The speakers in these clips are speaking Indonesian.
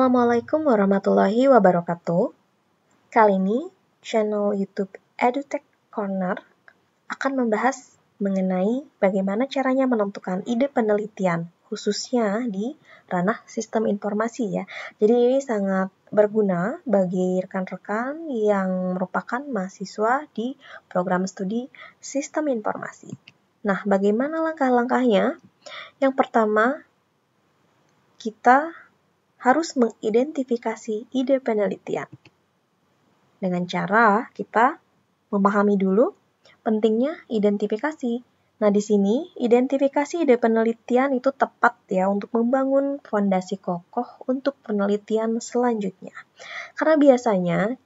Assalamualaikum warahmatullahi wabarakatuh. Kali ini, channel YouTube EduTech Corner akan membahas mengenai bagaimana caranya menentukan ide penelitian, khususnya di ranah sistem informasi ya. Jadi ini sangat berguna bagi rekan-rekan yang merupakan mahasiswa di program studi sistem informasi. Nah, bagaimana langkah-langkahnya? Yang pertama, kita harus mengidentifikasi ide penelitian. Dengan cara kita memahami dulu pentingnya identifikasi. Nah, di sini identifikasi ide penelitian itu tepat ya untuk membangun fondasi kokoh untuk penelitian selanjutnya. Karena biasanya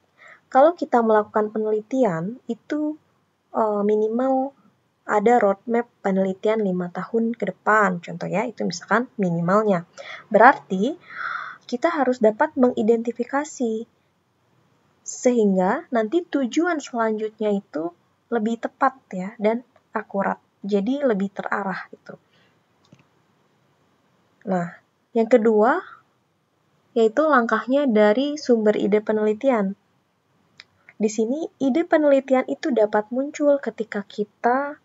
kalau kita melakukan penelitian itu minimal ada roadmap penelitian 5 tahun ke depan. Contohnya itu misalkan minimalnya. Berarti kita harus dapat mengidentifikasi sehingga nanti tujuan selanjutnya itu lebih tepat ya dan akurat. Jadi lebih terarah gitu. Nah, yang kedua yaitu langkahnya dari sumber ide penelitian. Di sini ide penelitian itu dapat muncul ketika kita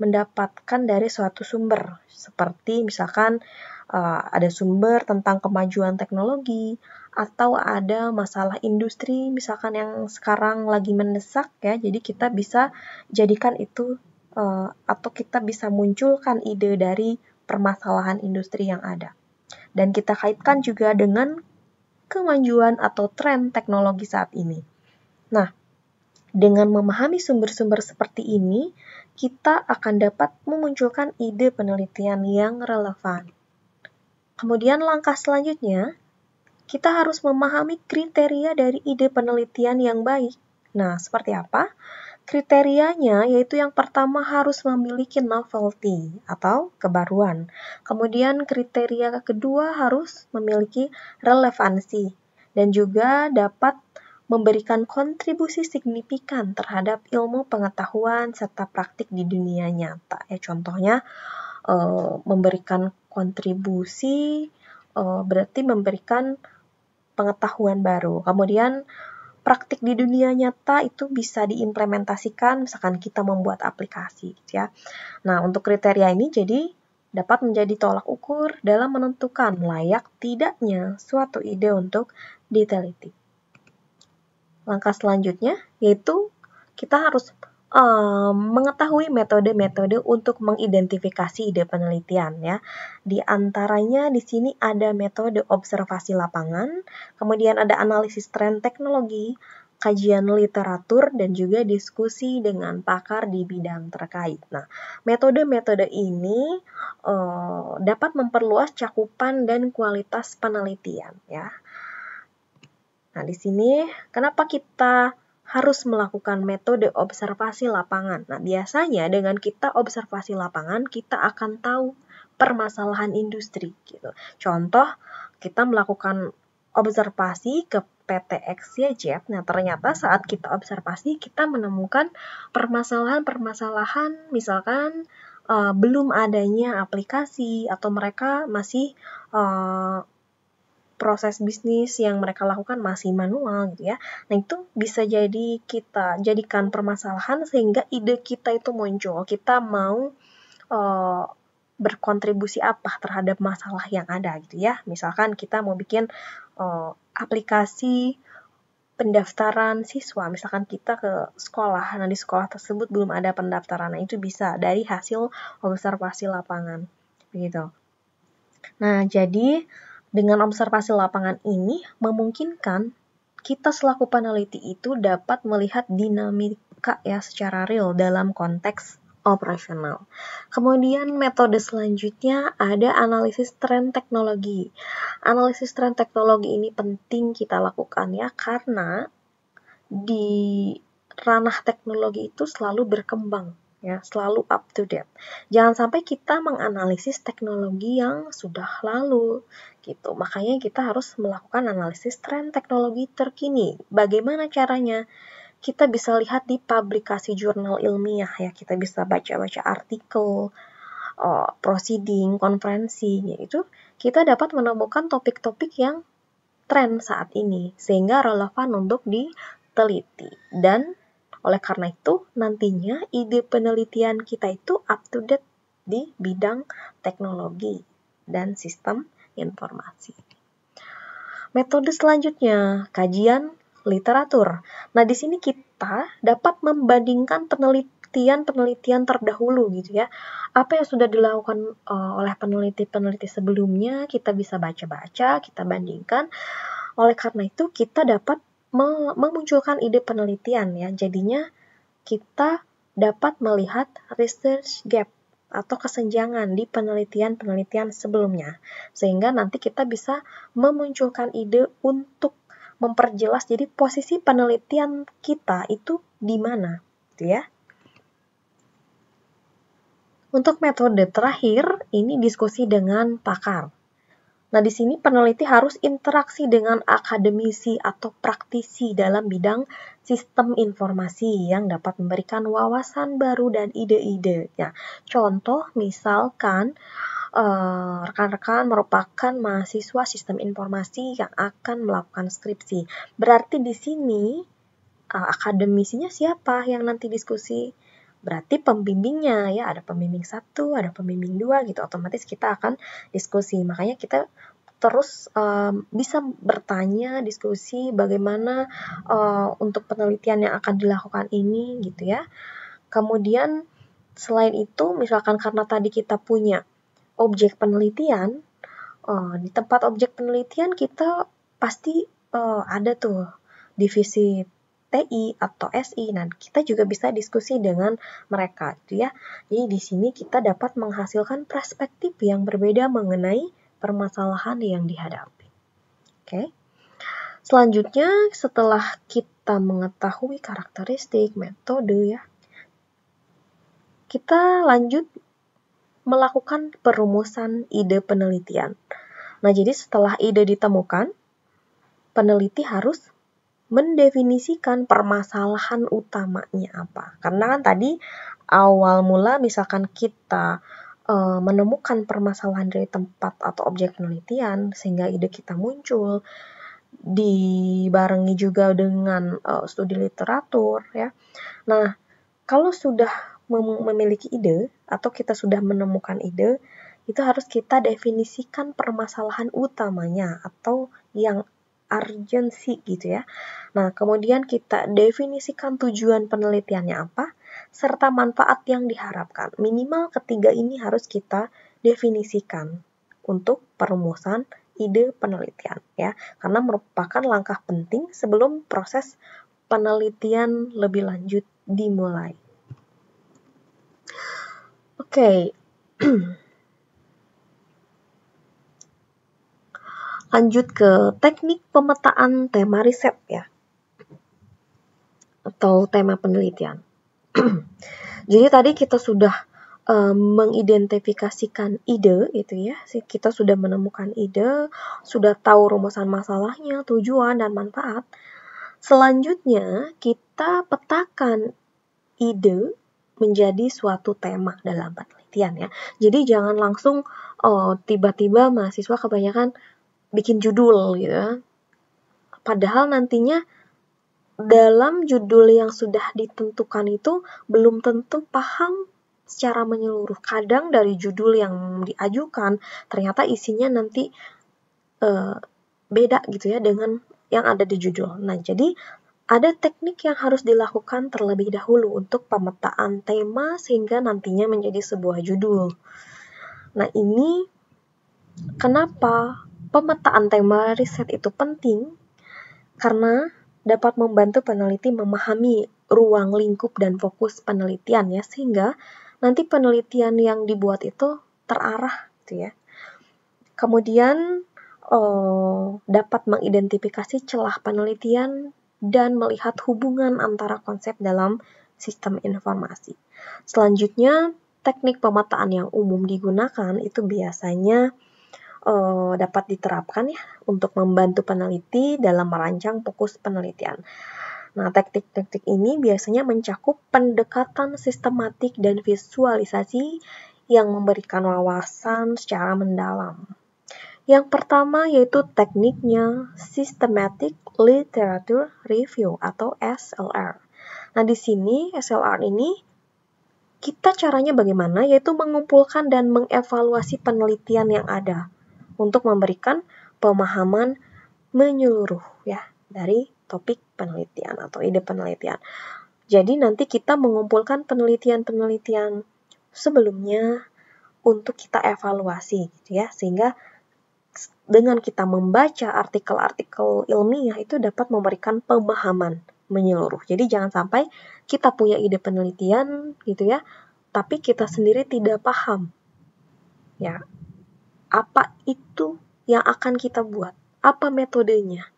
mendapatkan dari suatu sumber, seperti misalkan ada sumber tentang kemajuan teknologi, atau ada masalah industri misalkan yang sekarang lagi mendesak ya, jadi kita bisa jadikan itu atau kita bisa munculkan ide dari permasalahan industri yang ada. Dan kita kaitkan juga dengan kemajuan atau tren teknologi saat ini. Nah, dengan memahami sumber-sumber seperti ini, kita akan dapat memunculkan ide penelitian yang relevan. Kemudian langkah selanjutnya, kita harus memahami kriteria dari ide penelitian yang baik. Nah, seperti apa? Kriterianya yaitu yang pertama harus memiliki novelty atau kebaruan. Kemudian kriteria kedua harus memiliki relevansi dan juga dapat memberikan kontribusi signifikan terhadap ilmu pengetahuan serta praktik di dunia nyata. Contohnya memberikan kontribusi berarti memberikan pengetahuan baru. Kemudian praktik di dunia nyata itu bisa diimplementasikan misalkan kita membuat aplikasi gitu ya. Nah, untuk kriteria ini jadi dapat menjadi tolak ukur dalam menentukan layak tidaknya suatu ide untuk diteliti. Langkah selanjutnya yaitu kita harus mengetahui metode-metode untuk mengidentifikasi ide penelitian ya. Di antaranya di sini ada metode observasi lapangan, kemudian ada analisis tren teknologi, kajian literatur, dan juga diskusi dengan pakar di bidang terkait. Nah, metode-metode ini dapat memperluas cakupan dan kualitas penelitian ya. Nah, di sini kenapa kita harus melakukan metode observasi lapangan? Nah, biasanya dengan kita observasi lapangan, kita akan tahu permasalahan industri gitu. Contoh, kita melakukan observasi ke PT XYZ. Nah, ternyata saat kita observasi, kita menemukan permasalahan-permasalahan misalkan belum adanya aplikasi atau mereka masih proses bisnis yang mereka lakukan masih manual gitu ya. Nah, itu bisa jadi kita jadikan permasalahan sehingga ide kita itu muncul. Kita mau berkontribusi apa terhadap masalah yang ada gitu ya. Misalkan kita mau bikin aplikasi pendaftaran siswa, misalkan kita ke sekolah, nah di sekolah tersebut belum ada pendaftaran. Nah, itu bisa dari hasil observasi lapangan. Begitu. Nah, jadi dengan observasi lapangan ini memungkinkan kita selaku peneliti itu dapat melihat dinamika ya secara real dalam konteks operasional. Kemudian metode selanjutnya ada analisis tren teknologi. Analisis tren teknologi ini penting kita lakukan ya karena di ranah teknologi itu selalu berkembang ya, selalu up to date. Jangan sampai kita menganalisis teknologi yang sudah lalu gitu. Makanya kita harus melakukan analisis tren teknologi terkini. Bagaimana caranya? Kita bisa lihat di publikasi jurnal ilmiah ya. Kita bisa baca-baca artikel, proceeding, konferensi gitu. Kita dapat menemukan topik-topik yang tren saat ini, sehingga relevan untuk diteliti. Dan oleh karena itu, nantinya ide penelitian kita itu up to date di bidang teknologi dan sistem informasi. Metode selanjutnya, kajian literatur. Nah, di sini kita dapat membandingkan penelitian terdahulu gitu ya. Apa yang sudah dilakukan oleh peneliti-peneliti sebelumnya, kita bisa baca-baca, kita bandingkan. Oleh karena itu, kita dapat memunculkan ide penelitian ya. Jadinya kita dapat melihat research gap atau kesenjangan di penelitian-penelitian sebelumnya. Sehingga nanti kita bisa memunculkan ide untuk memperjelas jadi posisi penelitian kita itu di mana, gitu ya. Untuk metode terakhir, ini diskusi dengan pakar. Nah, di sini peneliti harus interaksi dengan akademisi atau praktisi dalam bidang sistem informasi yang dapat memberikan wawasan baru dan ide-ide. Ya, contoh misalkan rekan-rekan merupakan mahasiswa sistem informasi yang akan melakukan skripsi. Berarti di sini akademisinya siapa yang nanti diskusi? Berarti pembimbingnya ya, ada pembimbing 1, ada pembimbing 2 gitu, otomatis kita akan diskusi. Makanya kita terus bisa bertanya, diskusi bagaimana untuk penelitian yang akan dilakukan ini gitu ya. Kemudian selain itu, misalkan karena tadi kita punya objek penelitian, di tempat objek penelitian kita pasti ada tuh divisi TI atau SI. Nah, kita juga bisa diskusi dengan mereka gitu ya. Jadi di sini kita dapat menghasilkan perspektif yang berbeda mengenai permasalahan yang dihadapi. Oke. Selanjutnya, setelah kita mengetahui karakteristik, metode ya, kita lanjut melakukan perumusan ide penelitian. Nah, jadi setelah ide ditemukan, peneliti harus mendefinisikan permasalahan utamanya apa. Karena kan tadi awal mula misalkan kita menemukan permasalahan dari tempat atau objek penelitian sehingga ide kita muncul, dibarengi juga dengan studi literatur ya. Nah, kalau sudah memiliki ide atau kita sudah menemukan ide, itu harus kita definisikan permasalahan utamanya atau yang urgensi gitu ya. Nah, kemudian kita definisikan tujuan penelitiannya apa, serta manfaat yang diharapkan. Minimal ketiga ini harus kita definisikan untuk perumusan ide penelitian ya, karena merupakan langkah penting sebelum proses penelitian lebih lanjut dimulai. Oke. Lanjut ke teknik pemetaan tema riset ya, atau tema penelitian. Jadi tadi kita sudah mengidentifikasikan ide gitu ya, kita sudah menemukan ide, sudah tahu rumusan masalahnya, tujuan dan manfaat. Selanjutnya kita petakan ide menjadi suatu tema dalam penelitian ya. Jadi jangan langsung tiba-tiba mahasiswa kebanyakan bikin judul gitu. Padahal nantinya dalam judul yang sudah ditentukan itu belum tentu paham secara menyeluruh. Kadang dari judul yang diajukan ternyata isinya nanti beda gitu ya dengan yang ada di judul. Nah, jadi ada teknik yang harus dilakukan terlebih dahulu untuk pemetaan tema sehingga nantinya menjadi sebuah judul. Nah, ini kenapa pemetaan tema riset itu penting? Karena dapat membantu peneliti memahami ruang lingkup dan fokus penelitian ya, sehingga nanti penelitian yang dibuat itu terarah gitu ya. Kemudian dapat mengidentifikasi celah penelitian dan melihat hubungan antara konsep dalam sistem informasi. Selanjutnya, teknik pemetaan yang umum digunakan itu biasanya dapat diterapkan ya untuk membantu peneliti dalam merancang fokus penelitian. Nah, teknik-teknik ini biasanya mencakup pendekatan sistematik dan visualisasi yang memberikan wawasan secara mendalam. Yang pertama yaitu tekniknya Systematic Literature Review atau SLR. Nah, di sini SLR ini kita caranya bagaimana? Yaitu mengumpulkan dan mengevaluasi penelitian yang ada untuk memberikan pemahaman menyeluruh ya dari topik penelitian atau ide penelitian. Jadi nanti kita mengumpulkan penelitian-penelitian sebelumnya untuk kita evaluasi gitu ya, sehingga dengan kita membaca artikel-artikel ilmiah itu dapat memberikan pemahaman menyeluruh. Jadi jangan sampai kita punya ide penelitian gitu ya, tapi kita sendiri tidak paham ya apa itu yang akan kita buat, apa metodenya.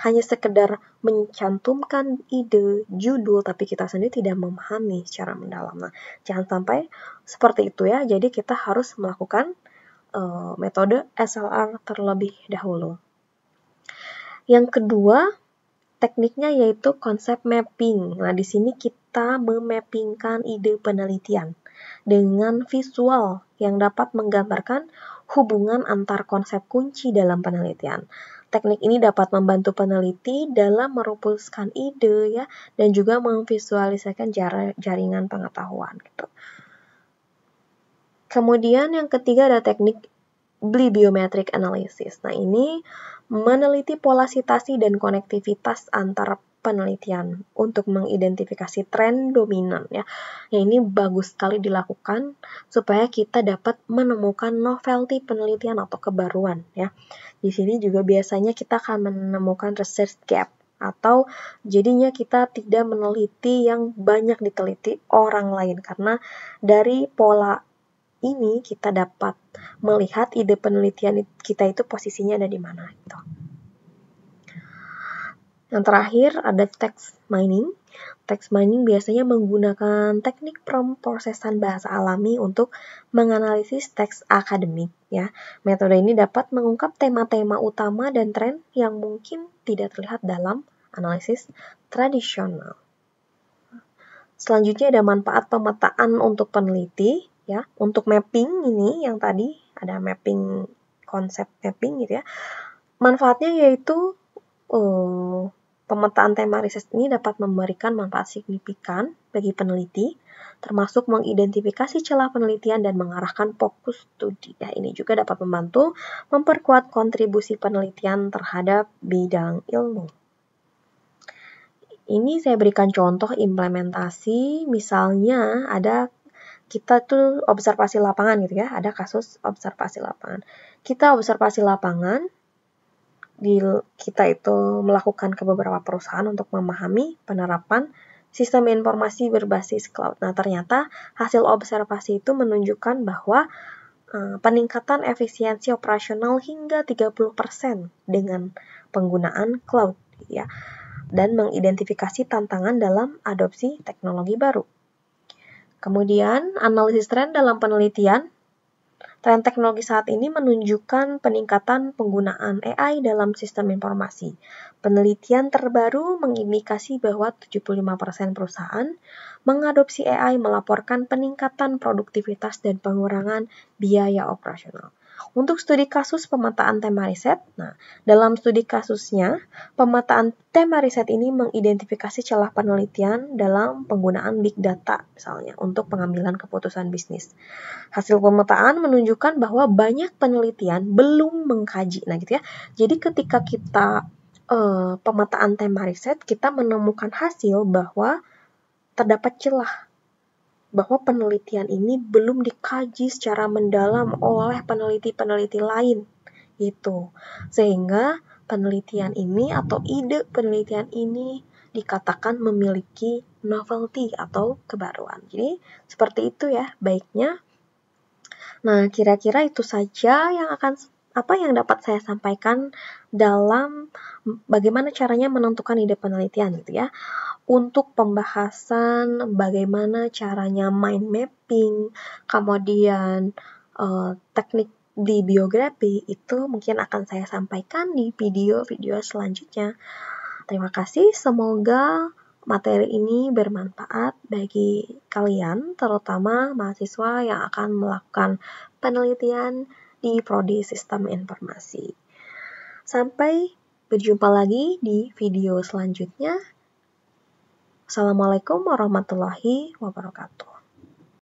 Hanya sekedar mencantumkan ide, judul, tapi kita sendiri tidak memahami secara mendalam. Nah, jangan sampai seperti itu ya. Jadi kita harus melakukan metode SLR terlebih dahulu. Yang kedua, tekniknya yaitu konsep mapping. Nah, di sini kita memappingkan ide penelitian dengan visual yang dapat menggambarkan hubungan antar konsep kunci dalam penelitian. Teknik ini dapat membantu peneliti dalam merumuskan ide ya dan juga memvisualisasikan jaringan pengetahuan gitu. Kemudian yang ketiga ada teknik bibliometric analysis. Nah, ini meneliti pola sitasi dan konektivitas antar penelitian untuk mengidentifikasi tren dominan ya. Ya, ini bagus sekali dilakukan supaya kita dapat menemukan novelty penelitian atau kebaruan ya. Di sini juga biasanya kita akan menemukan research gap atau jadinya kita tidak meneliti yang banyak diteliti orang lain karena dari pola ini kita dapat melihat ide penelitian kita itu posisinya ada di mana gitu. Yang terakhir ada text mining. Text mining biasanya menggunakan teknik pemrosesan bahasa alami untuk menganalisis teks akademik ya. Metode ini dapat mengungkap tema-tema utama dan tren yang mungkin tidak terlihat dalam analisis tradisional. Selanjutnya ada manfaat pemetaan untuk peneliti ya. Untuk mapping ini yang tadi ada mapping, konsep mapping gitu ya. Manfaatnya yaitu pemetaan tema riset ini dapat memberikan manfaat signifikan bagi peneliti, termasuk mengidentifikasi celah penelitian dan mengarahkan fokus studi. Ya, ini juga dapat membantu memperkuat kontribusi penelitian terhadap bidang ilmu. Ini saya berikan contoh implementasi, misalnya ada kita tuh observasi lapangan gitu ya, ada kasus observasi lapangan. Kita observasi lapangan, kita itu melakukan ke beberapa perusahaan untuk memahami penerapan sistem informasi berbasis cloud. Nah, ternyata hasil observasi itu menunjukkan bahwa peningkatan efisiensi operasional hingga 30% dengan penggunaan cloud ya, dan mengidentifikasi tantangan dalam adopsi teknologi baru. Kemudian, analisis tren dalam penelitian. Tren teknologi saat ini menunjukkan peningkatan penggunaan AI dalam sistem informasi. Penelitian terbaru mengindikasi bahwa 75% perusahaan mengadopsi AI melaporkan peningkatan produktivitas dan pengurangan biaya operasional. Untuk studi kasus pemetaan tema riset, nah, dalam studi kasusnya, pemetaan tema riset ini mengidentifikasi celah penelitian dalam penggunaan big data, misalnya, untuk pengambilan keputusan bisnis. Hasil pemetaan menunjukkan bahwa banyak penelitian belum mengkaji, nah gitu ya. Jadi ketika kita pemetaan tema riset, kita menemukan hasil bahwa terdapat celah, bahwa penelitian ini belum dikaji secara mendalam oleh peneliti-peneliti lain gitu. Sehingga penelitian ini atau ide penelitian ini dikatakan memiliki novelty atau kebaruan. Jadi seperti itu ya baiknya. Nah, kira-kira itu saja yang dapat saya sampaikan dalam bagaimana caranya menentukan ide penelitian gitu ya. Untuk pembahasan bagaimana caranya mind mapping, kemudian teknik di biografi itu mungkin akan saya sampaikan di video-video selanjutnya. Terima kasih, semoga materi ini bermanfaat bagi kalian, terutama mahasiswa yang akan melakukan penelitian di Prodi Sistem Informasi. Sampai berjumpa lagi di video selanjutnya. Assalamualaikum warahmatullahi wabarakatuh.